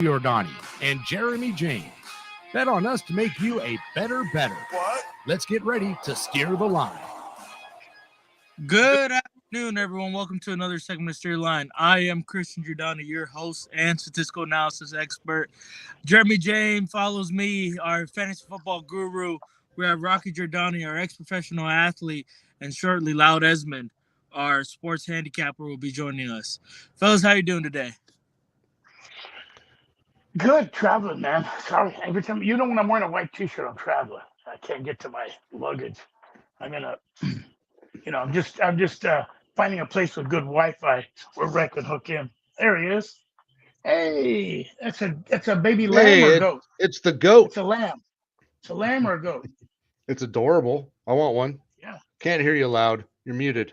Giordani and Jeremy James. Bet on us to make you a better. What? Let's get ready to steer the line. Good afternoon, everyone. Welcome to another segment of Steer Line. I am Christian Giordani, your host and statistical analysis expert. Jeremy James follows me, our fantasy football guru. We have Rocky Giordani, our ex-professional athlete, and shortly lou-desmo, our sports handicapper, will be joining us. Fellas, how you doing today? Good, traveling, man. Sorry, every time when I'm wearing a white T-shirt, I'm traveling. I can't get to my luggage. I'm in a, I'm just finding a place with good Wi-Fi where I can hook in. There he is. Hey, that's a baby lamb or goat? It's the goat. It's a lamb. It's a lamb or a goat? It's adorable. I want one. Yeah. Can't hear you loud. You're muted.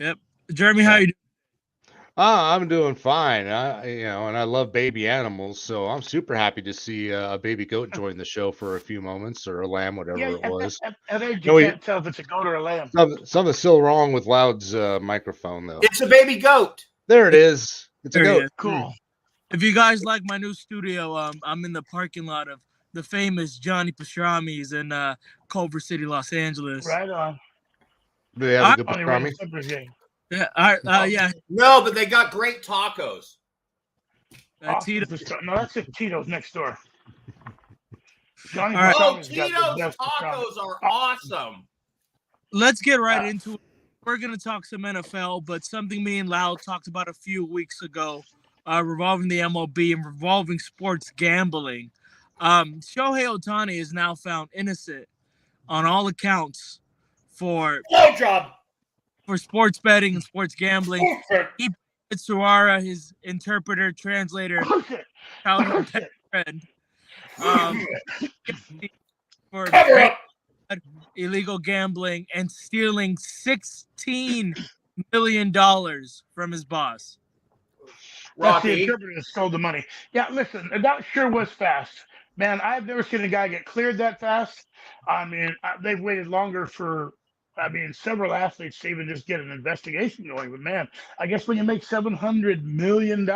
Yep. Jeremy, how you doing? I'm doing fine. And I love baby animals, so I'm super happy to see a baby goat join the show for a few moments, or a lamb, whatever it was. At age, you can't tell if it's a goat or a lamb. Something's still wrong with Loud's microphone, though. It's a baby goat. There it is. It's a goat. Cool. If you guys like my new studio, I'm in the parking lot of the famous Johnny Pastrami's in Culver City, Los Angeles. Right on. Do they have a good pastrami? Yeah. No, but they got great tacos. Tito's. No, that's at Tito's next door. Johnny All right. Oh, Tito's tacos are awesome. Let's get right into it. We're going to talk some NFL, but something me and Loud talked about a few weeks ago, revolving the MLB and revolving sports gambling. Shohei Ohtani is now found innocent on all accounts for sports betting and sports gambling. He put Suara, his interpreter, translator, childhood friend, for illegal gambling and stealing $16 million from his boss. Rocky. The interpreter stole the money. Yeah, listen, that sure was fast. Man, I've never seen a guy get cleared that fast. I mean, they've waited longer for, several athletes to even just get an investigation going. But, man, I guess when you make $700 million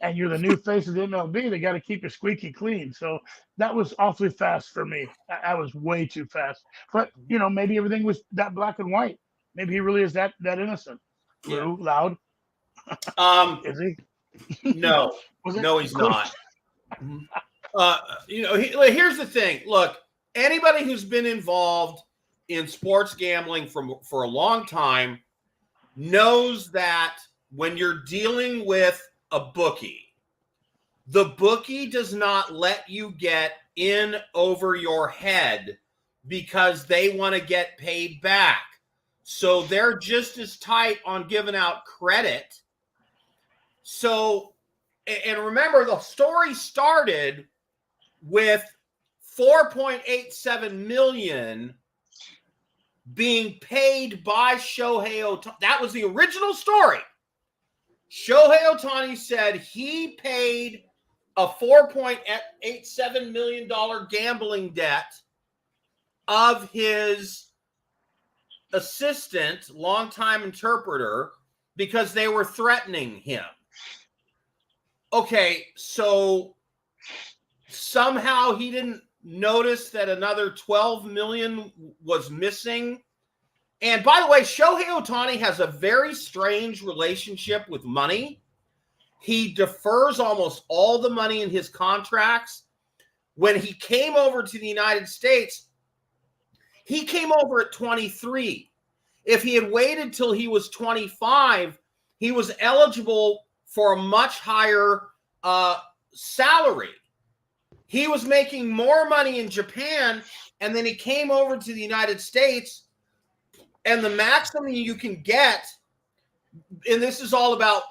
and you're the new face of the MLB, they got to keep you squeaky clean. So that was awfully fast for me. I was way too fast. But, maybe everything was that black and white. Maybe he really is that innocent. Yeah. Loud. Is he? No. No, he's not. Here's the thing. Look, anybody who's been involved in sports gambling for a long time knows that when you're dealing with a bookie, the bookie does not let you get in over your head because they want to get paid back. So they're just as tight on giving out credit. So, and remember, the story started with $4.87 million being paid by Shohei Ohtani. That was the original story. Shohei Ohtani said he paid a $4.87 million gambling debt of his assistant, longtime interpreter, because they were threatening him. Okay, so somehow he didn't notice that another $12 million was missing. And by the way, Shohei Ohtani has a very strange relationship with money. He defers almost all the money in his contracts. When he came over to the United States, he came over at 23. If he had waited till he was 25, he was eligible for a much higher salary. He was making more money in Japan, and then he came over to the United States, and the maximum you can get, and this is all about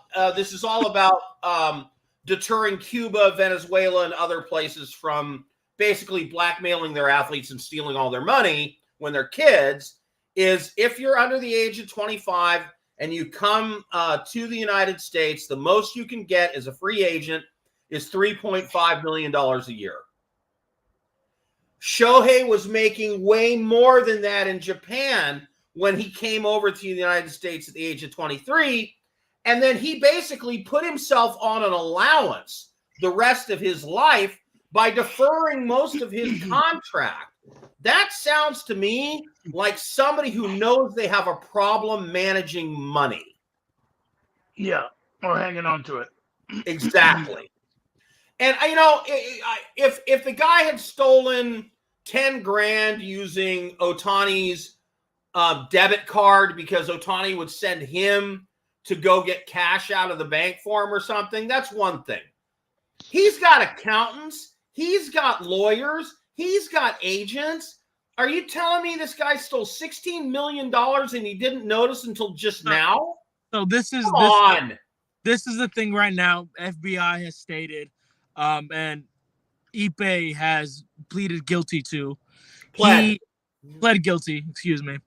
deterring Cuba, Venezuela, and other places from basically blackmailing their athletes and stealing all their money when they're kids, is if you're under the age of 25 and you come to the United States, the most you can get as a free agent is $3.5 million a year. Shohei was making way more than that in Japan when he came over to the United States at the age of 23, And then he basically put himself on an allowance the rest of his life by deferring most of his contract. That sounds to me like somebody who knows they have a problem managing money. Yeah, or hanging on to it. Exactly. And if the guy had stolen 10 grand using Ohtani's debit card because Ohtani would send him to go get cash out of the bank for him or something, that's one thing. He's got accountants. He's got lawyers. He's got agents. Are you telling me this guy stole $16 million and he didn't notice until just now? So this is the thing right now. FBI has stated, and Ipe has pleaded guilty to. He pled guilty. Excuse me.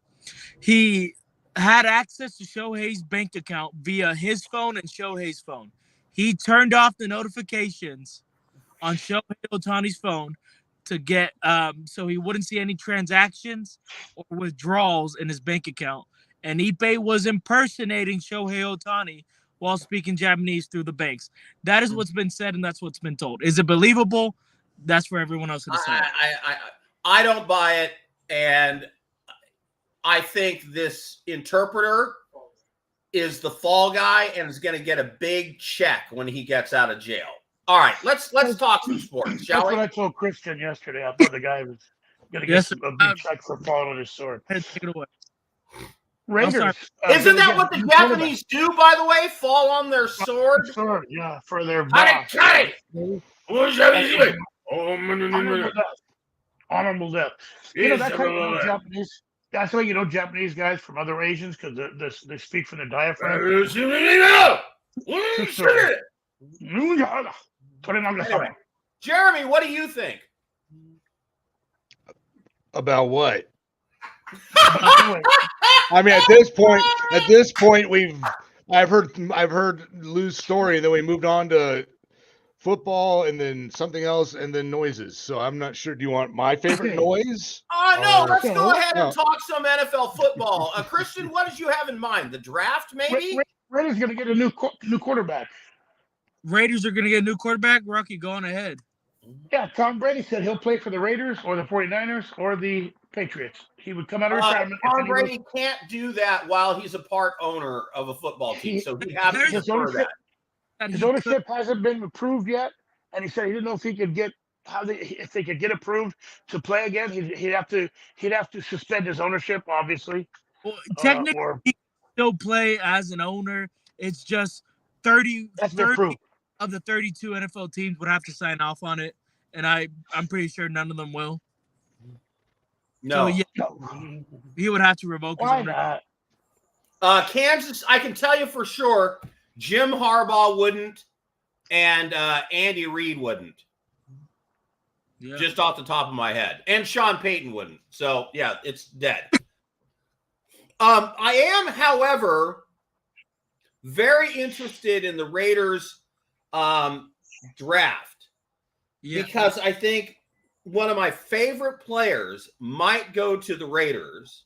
He had access to Shohei's bank account via his phone and Shohei's phone. He turned off the notifications on Shohei Ohtani's phone to get so he wouldn't see any transactions or withdrawals in his bank account. And Ipe was impersonating Shohei Ohtani while speaking Japanese through the banks. That is what's been said, and that's what's been told. Is it believable? That's for everyone else to decide. I don't buy it, and I think this interpreter is the fall guy and is going to get a big check when he gets out of jail. All right, let's talk some sports, shall we? That's what I told Christian yesterday. I thought the guy was going to get a big check for falling on his sword. Take it away. Raiders. Isn't that what the Japanese do, by the way? Fall on their sword? Yeah, for their boss. Honorable death. You know, that's how you know Japanese. That's why you know Japanese guys from other Asians, because they speak from the diaphragm. Anyway, Jeremy, what do you think? About what? I mean, at this point, I've heard Lou's story, and then we moved on to football, and then something else, and then noises. So I'm not sure. Do you want my favorite noise? No, let's go ahead and talk some NFL football. Christian, what did you have in mind? The draft, maybe? Raiders going to get a new quarterback. Raiders are going to get a new quarterback. Rocky, go on ahead. Yeah, Tom Brady said he'll play for the Raiders or the 49ers or the Patriots. He would come out of retirement. Tom Brady can't do that while he's a part owner of a football team, so he has to defer that. His ownership hasn't been approved yet, and he said he didn't know if he could get if they could get approved to play again. He'd have to suspend his ownership, obviously. Well, technically, he can still play as an owner. It's just 30 of the 32 NFL teams would have to sign off on it, and I'm pretty sure none of them will. No. So, yeah, he would have to revoke his ownership. Kansas, I can tell you for sure, Jim Harbaugh wouldn't, and Andy Reid wouldn't. Yeah. Just off the top of my head. And Sean Payton wouldn't. So, yeah, it's dead. I am, however, very interested in the Raiders draft because I think one of my favorite players might go to the Raiders.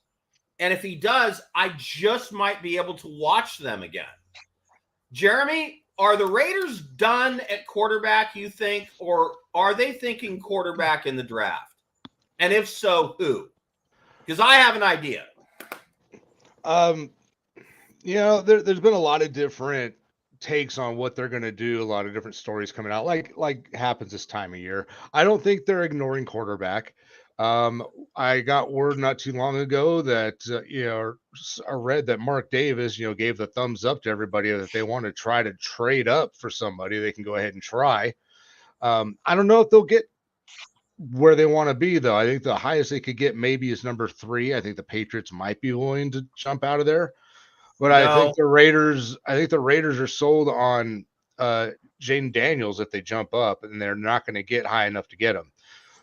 And if he does, I just might be able to watch them again. Jeremy, are the Raiders done at quarterback, you think, or are they thinking quarterback in the draft? And if so, who? Because I have an idea. There's been a lot of different takes on what they're going to do, a lot of different stories coming out, like happens this time of year. I don't think they're ignoring quarterback. I got word not too long ago that I read that Mark Davis gave the thumbs up to everybody that they want to try to trade up for somebody they can go ahead and try. I don't know if they'll get where they want to be, though. I think the highest they could get maybe is number 3. I think the Patriots might be willing to jump out of there. But I think the Raiders are sold on Jaden Daniels if they jump up, and they're not going to get high enough to get him.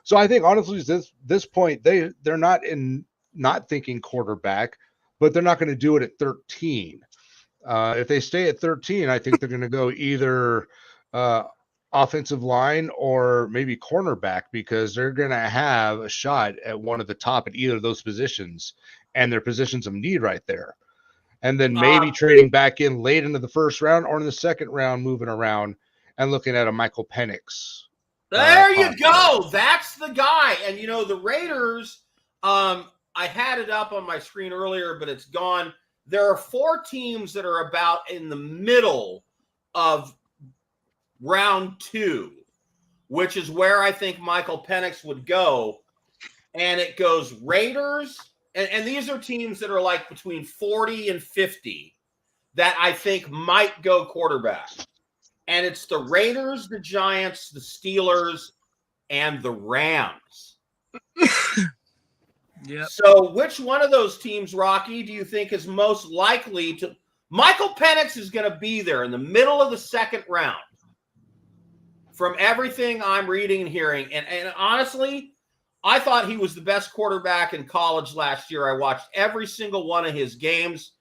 So I think honestly, at this point, they're not thinking quarterback, but they're not going to do it at 13. If they stay at 13, I think they're going to go either offensive line or maybe cornerback, because they're going to have a shot at one of the top at either of those positions, and their positions of need right there. and then maybe trading back in late into the first round or in the second round, moving around and looking at a Michael Penix. There you go. That's the guy. And, the Raiders, I had it up on my screen earlier, but it's gone. There are 4 teams that are about in the middle of round 2, which is where I think Michael Penix would go. And it goes Raiders, and these are teams that are like between 40 and 50 that I think might go quarterback. And it's the Raiders, the Giants, the Steelers, and the Rams. Yeah. So which one of those teams, Rocky, do you think is most likely to – Michael Penix is going to be there in the middle of the second round from everything I'm reading and hearing. And honestly – I thought he was the best quarterback in college last year. I watched every single one of his games.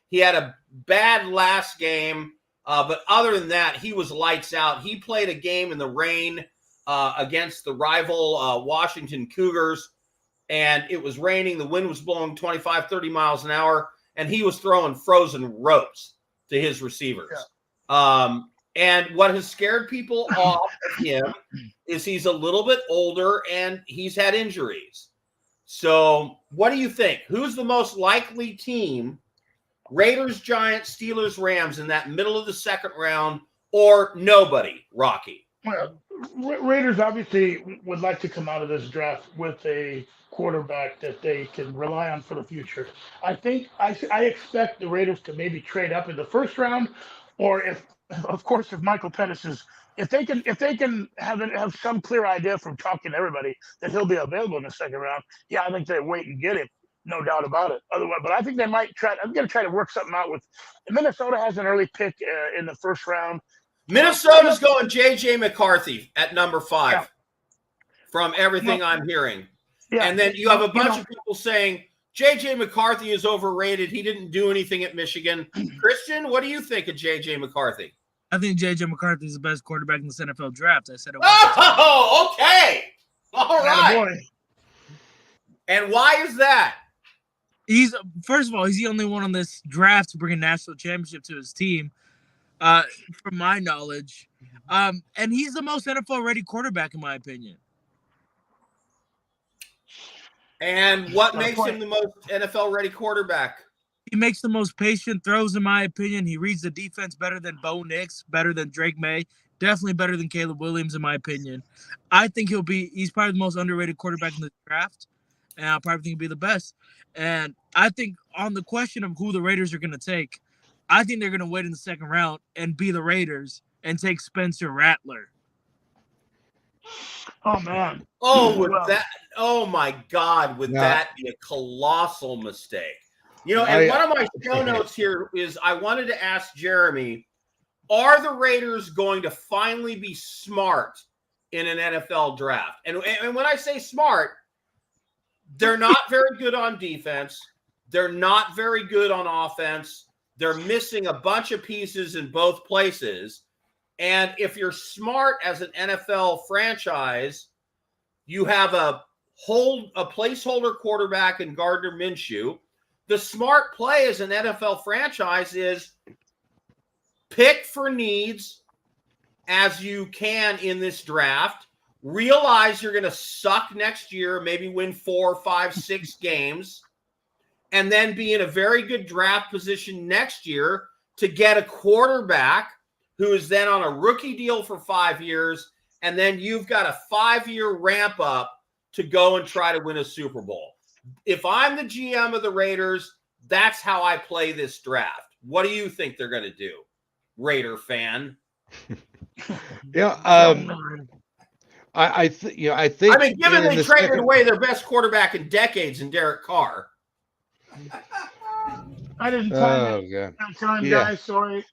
He had a bad last game, but other than that, he was lights out. He played a game in the rain against the rival Washington Cougars, and it was raining. The wind was blowing 25, 30 miles an hour, and he was throwing frozen ropes to his receivers. Yeah. And what has scared people off of him is he's a little bit older and he's had injuries. So what do you think? Who's the most likely team? Raiders, Giants, Steelers, Rams in that middle of the second round, or nobody, Rocky? Well, Raiders obviously would like to come out of this draft with a quarterback that they can rely on for the future. I think I expect the Raiders to maybe trade up in the first round, or if Michael Penix is, if they can have some clear idea from talking to everybody that he'll be available in the second round, I think they wait and get him, no doubt about it. Otherwise, but I think they might try. I'm going to try to work something out with. Minnesota has an early pick in the first round. Minnesota's going J.J. McCarthy at number 5, from everything I'm hearing. Yeah, and then you have a bunch of people saying J.J. McCarthy is overrated. He didn't do anything at Michigan. Christian, what do you think of J.J. McCarthy? I think J.J. McCarthy is the best quarterback in the NFL draft. I said it. Oh, okay. All right. And why is that? First of all, he's the only one on this draft to bring a national championship to his team, from my knowledge. And he's the most NFL-ready quarterback, in my opinion. And what makes him the most NFL-ready quarterback? He makes the most patient throws, in my opinion. He reads the defense better than Bo Nix, better than Drake May, definitely better than Caleb Williams, in my opinion. I think he's probably the most underrated quarterback in the draft, and I probably think he'll be the best. And I think on the question of who the Raiders are going to take, I think they're going to wait in the second round and be the Raiders and take Spencer Rattler. Oh, man. Oh, my God, would that be a colossal mistake? And one of my show notes here is I wanted to ask Jeremy, are the Raiders going to finally be smart in an NFL draft? And when I say smart, they're not very good on defense. They're not very good on offense. They're missing a bunch of pieces in both places. And if you're smart as an NFL franchise, you have a placeholder quarterback in Gardner Minshew. The smart play as an NFL franchise is pick for needs as you can in this draft. Realize you're going to suck next year, maybe win 4, 5, 6 games, and then be in a very good draft position next year to get a quarterback who is then on a rookie deal for 5 years, and then you've got a 5-year ramp up to go and try to win a Super Bowl. If I'm the GM of the Raiders, that's how I play this draft. What do you think they're going to do, Raider fan? I think. I mean, given they traded away their best quarterback in decades in Derek Carr. I didn't time guys. Sorry.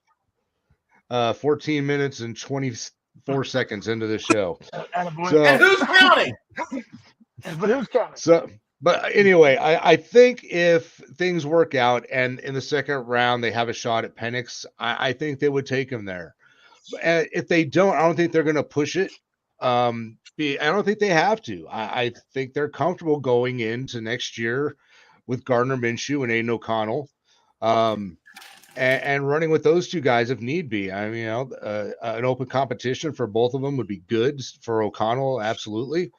14 minutes and 24 seconds into the show. And who's counting? But who's counting? But anyway, I think if things work out and in the second round they have a shot at Penix, I think they would take him there. And if they don't, I don't think they're going to push it. I don't think they have to. I think they're comfortable going into next year with Gardner Minshew and Aiden O'Connell. and running with those two guys if need be. I mean, an open competition for both of them would be good for O'Connell, absolutely.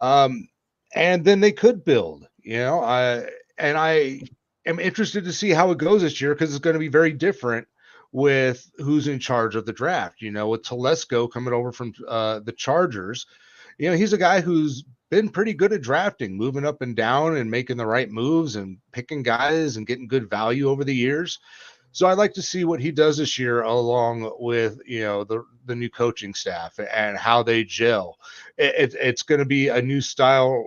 And then they could build. I am interested to see how it goes this year because it's going to be very different with who's in charge of the draft. With Telesco coming over from the Chargers, he's a guy who's been pretty good at drafting, moving up and down and making the right moves and picking guys and getting good value over the years. So I'd like to see what he does this year along with, the new coaching staff and how they gel. It's going to be a new style,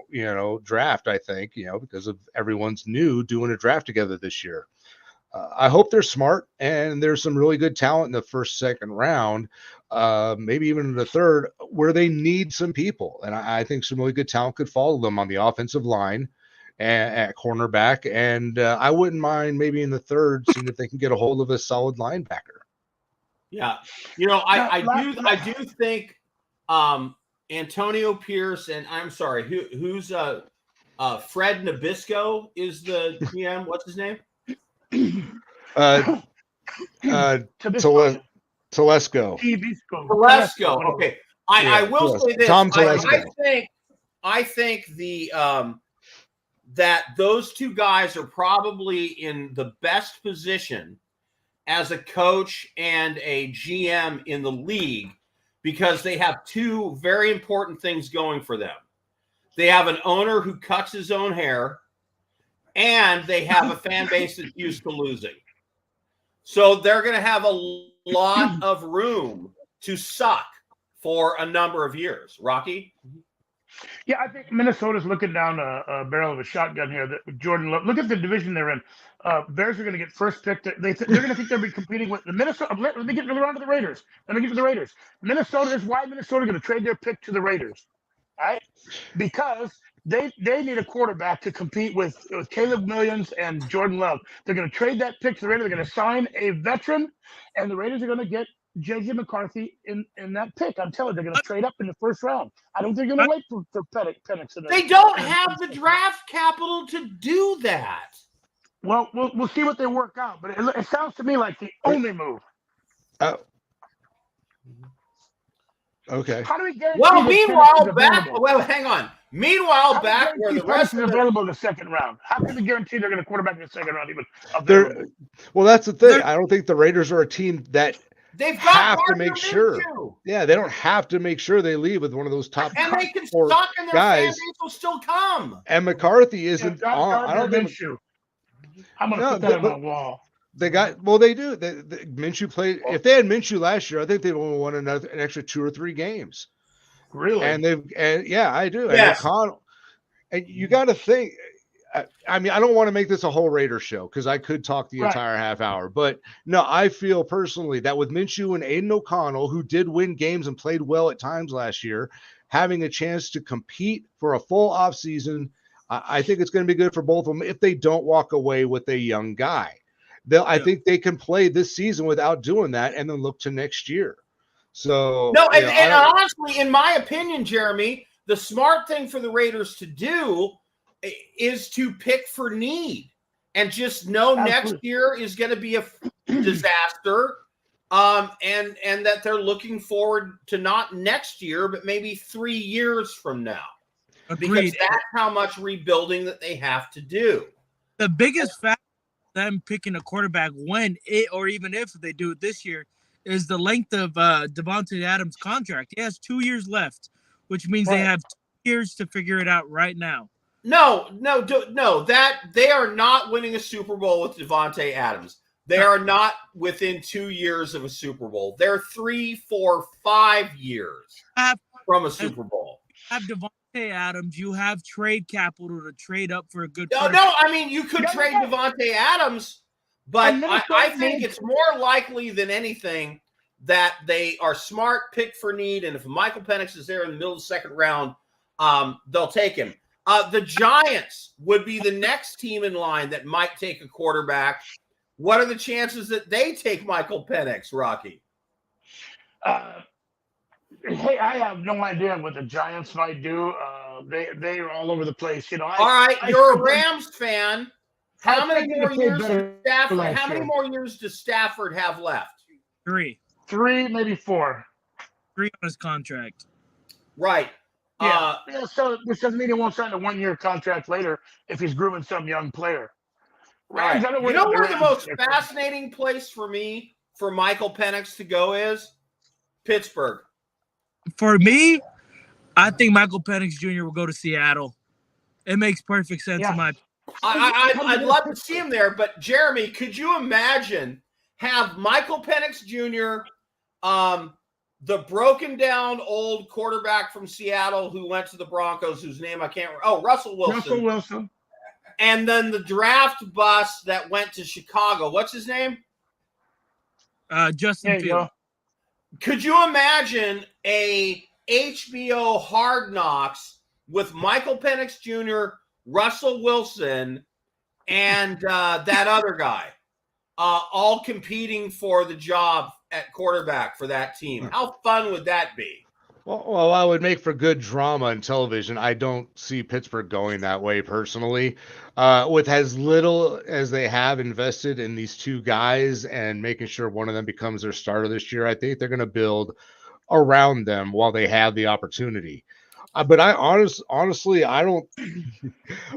draft, I think, because of everyone's new doing a draft together this year. I hope they're smart and there's some really good talent in the first, second round, maybe even in the third, where they need some people. And I think some really good talent could follow them on the offensive line and at cornerback. And I wouldn't mind maybe in the third, seeing if they can get a hold of a solid linebacker. Yeah. I do think Antonio Pierce and I'm sorry, who's Fred Nabisco is the GM. What's his name? Telesco. Telesco. Okay. I will say this. Tom Telesco. I think the that those two guys are probably in the best position as a coach and a GM in the league because they have two very important things going for them. They have an owner who cuts his own hair, and they have a fan base that's used to losing. So they're going to have a lot of room to suck for a number of years. Rocky? Yeah, I think Minnesota's looking down a barrel of a shotgun here. That Jordan Love. Look at the division they're in. Bears are going to get first pick. They're going to think they'll be competing with the Minnesota. Let me get around to the Raiders. Minnesota is why Minnesota going to trade their pick to the Raiders, right? Because they need a quarterback to compete with Caleb Williams and Jordan Love. They're going to trade that pick to the Raiders. They're going to sign a veteran, and the Raiders are going to get J.J. McCarthy in that pick. I'm telling you, they're going to trade up in the first round. I don't think they're going to wait for Penix. They don't have the draft capital to do that. Well, we'll see what they work out. But it sounds to me like the only move. Oh. Okay. How do we guarantee? Well, meanwhile, hang on. Meanwhile, back where the rest is available in the second round. How can we guarantee they're going to quarterback in the second round even? Well, that's the thing. I don't think the Raiders are a team that they've got to make sure. Yeah, they don't have to make sure they leave with one of those top and they can four suck and their guys. fan base will still come. And McCarthy isn't on. I don't think. I'm going to put that on my wall. They do. Minshew played. If they had Minshew last year, I think they would have won an extra 2 or 3 games. Really? Yeah, I do. Yes. And you got to think. I mean, I don't want to make this a whole Raider show because I could talk the entire half hour. But no, I feel personally that with Minshew and Aiden O'Connell, who did win games and played well at times last year, having a chance to compete for a full offseason, I think it's going to be good for both of them if they don't walk away with a young guy. I think they can play this season without doing that and then look to next year. So no, and honestly, in my opinion, Jeremy, the smart thing for the Raiders to do is to pick for need and just know next year is going to be a disaster. And that they're looking forward to not next year, but maybe 3 years from now. Agreed. Because that's how much rebuilding that they have to do. The biggest factor them picking a quarterback or even if they do it this year is the length of Devontae Adams' contract. He has 2 years left, which means they have 2 years to figure it out right now. No, that they are not winning a Super Bowl with Devontae Adams. They are not within 2 years of a Super Bowl. They're 3, 4, 5 years from a Super Bowl. You have Devontae Adams. You have trade capital to trade up for a good No, I mean, you could trade Devontae Adams, but I think it's more likely than anything that they are smart, pick for need, and if Michael Penix is there in the middle of the second round, they'll take him. The Giants would be the next team in line that might take a quarterback. What are the chances that they take Michael Penix, Rocky? Hey, I have no idea what the Giants might do. They are all over the place. All right, you're a Rams fan. How many more years last year. does Stafford have left? 3. 3, maybe 4. 3 on his contract. Right. Yeah. So which doesn't mean he won't sign a 1-year contract later if he's grooming some young player. Right. I don't You know the where the Rams most are. fascinating place for me for Michael Penix to go is? Pittsburgh. For me, I think Michael Penix Jr. will go to Seattle. It makes perfect sense in my opinion. I'd love to see him there, but Jeremy, could you imagine have Michael Penix Jr., the broken down old quarterback from Seattle who went to the Broncos, whose name I can't remember. Oh, Russell Wilson. Russell Wilson. And then the draft bust that went to Chicago. What's his name? Justin Fields. Could you imagine a HBO Hard Knocks with Michael Penix Jr., Russell Wilson, and that other guy all competing for the job at quarterback for that team? How fun would that be? Well, I would make for good drama on television. I don't see Pittsburgh going that way personally. With as little as they have invested in these two guys and making sure one of them becomes their starter this year, I think they're going to build around them while they have the opportunity. But I honestly, I don't.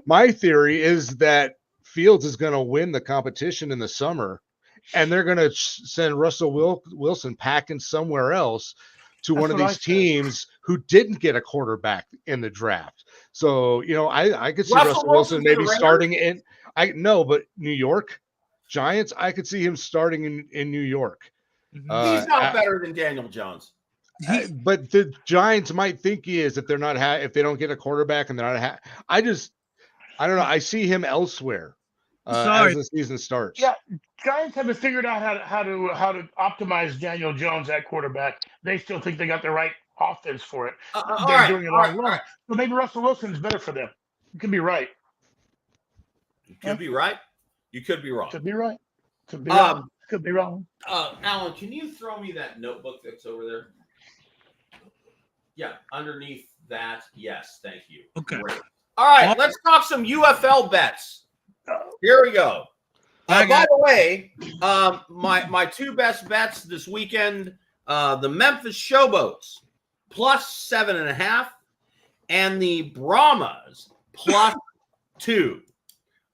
My theory is that Fields is going to win the competition in the summer, and they're going to send Russell Wilson packing somewhere else to one of these teams who didn't get a quarterback in the draft. So, I could see Russell Wilson maybe starting in but New York Giants, I could see him starting in New York. He's not better than Daniel Jones. But the Giants might think he is if they're not if they don't get a quarterback and they're not I don't know. I see him elsewhere as the season starts. Yeah, Giants haven't figured out how to optimize Daniel Jones at quarterback. They still think they got the right offense for it. They're doing it all wrong. So maybe Russell Wilson is better for them. You could be right. You could be right. You could be wrong. Could be right. Could be wrong. Could be wrong. Alan, can you throw me that notebook that's over there? Yeah, underneath that. Yes, thank you. Okay. Great. All right, let's talk some UFL bets. Here we go. By the way, my two best bets this weekend, the Memphis Showboats plus 7.5 and the Brahmas plus 2.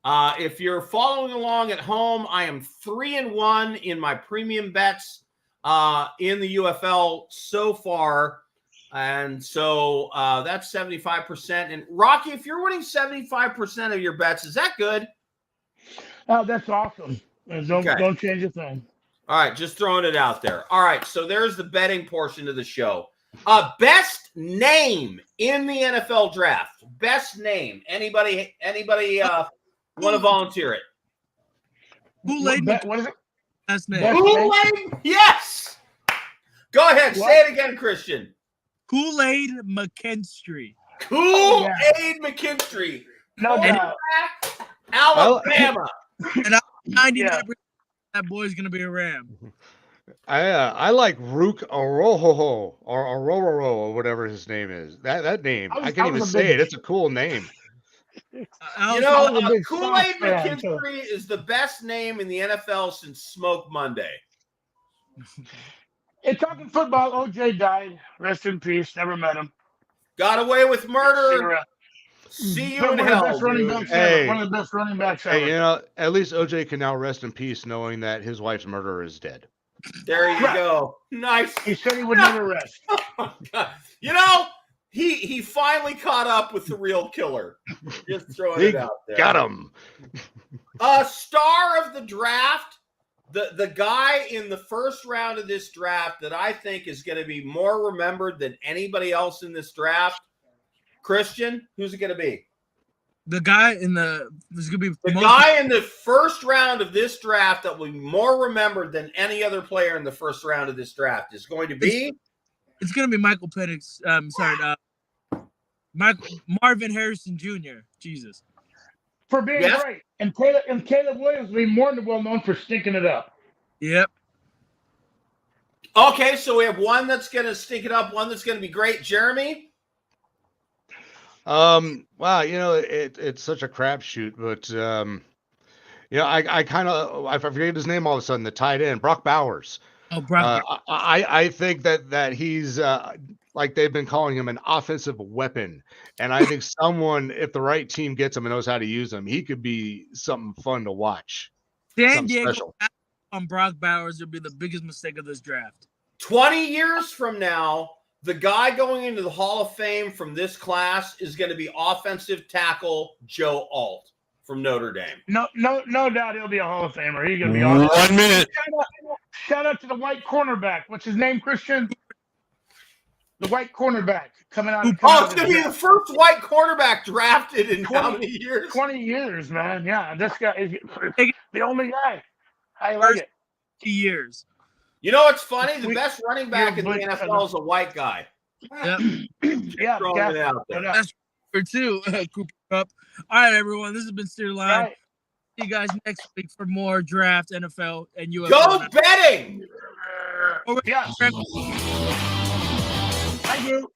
If you're following along at home, I am 3-1 in my premium bets in the UFL so far. And so that's 75%. And Rocky, if you're winning 75% of your bets, is that good? Oh, that's awesome. Don't change a thing. All right, just throwing it out there. All right, so there's the betting portion of the show. Best name in the NFL draft. Best name. Anybody want to volunteer it? Kool-Aid. What is it? Best name. Kool-Aid? Yes. Go ahead. Say it again, Christian. Kool-Aid McKinstry. Kool-Aid McKinstry. No doubt. Alabama. And I'm 99% that boy's going to be a Ram. I like Rook Oroho or Aurora or whatever his name is. That name. I can't even say it. It's a cool name. Kool-Aid McKinstry is the best name in the NFL since Smoke Monday. In talking football, OJ died. Rest in peace. Never met him. Got away with murder. See you in hell. One of the best running backs ever. Hey, at least OJ can now rest in peace knowing that his wife's murderer is dead. There you go. Nice. He said he would never rest. He finally caught up with the real killer. Just throwing it out there. Got him. Star of the draft, the guy in the first round of this draft that I think is going to be more remembered than anybody else in this draft. Christian, who's it going to be? The guy in the first round of this draft that will be more remembered than any other player in the first round of this draft is going to be. It's going to be Michael Penix. Marvin Harrison Jr. Jesus. For being great. And Caleb Williams will be more than well known for stinking it up. Yep. Okay, so we have one that's going to stink it up, one that's going to be great. Jeremy? Wow, it's such a crapshoot, but You know, I forget his name all of a sudden. The tight end, Brock Bowers. Oh, Brock. I think that he's like they've been calling him an offensive weapon, and I think someone, if the right team gets him and knows how to use him, he could be something fun to watch. San Diego on Brock Bowers would be the biggest mistake of this draft. 20 years from now, the guy going into the Hall of Fame from this class is going to be offensive tackle Joe Alt from Notre Dame. No doubt he'll be a Hall of Famer. He's going to be awesome. 1 minute. Shout out to the white cornerback. What's his name, Christian? The white cornerback coming out. It's going to be the first white cornerback drafted in 20, how many years? 20 years, man. Yeah, this guy is the only guy. I like it. Years. You know what's funny? The best running back in the NFL is a white guy. Yep. Yeah, that's for two. Cooper Kupp. All right, everyone. This has been Steer Line. Right. See you guys next week for more draft, NFL, and USFL. Go betting! Yeah. Thank you.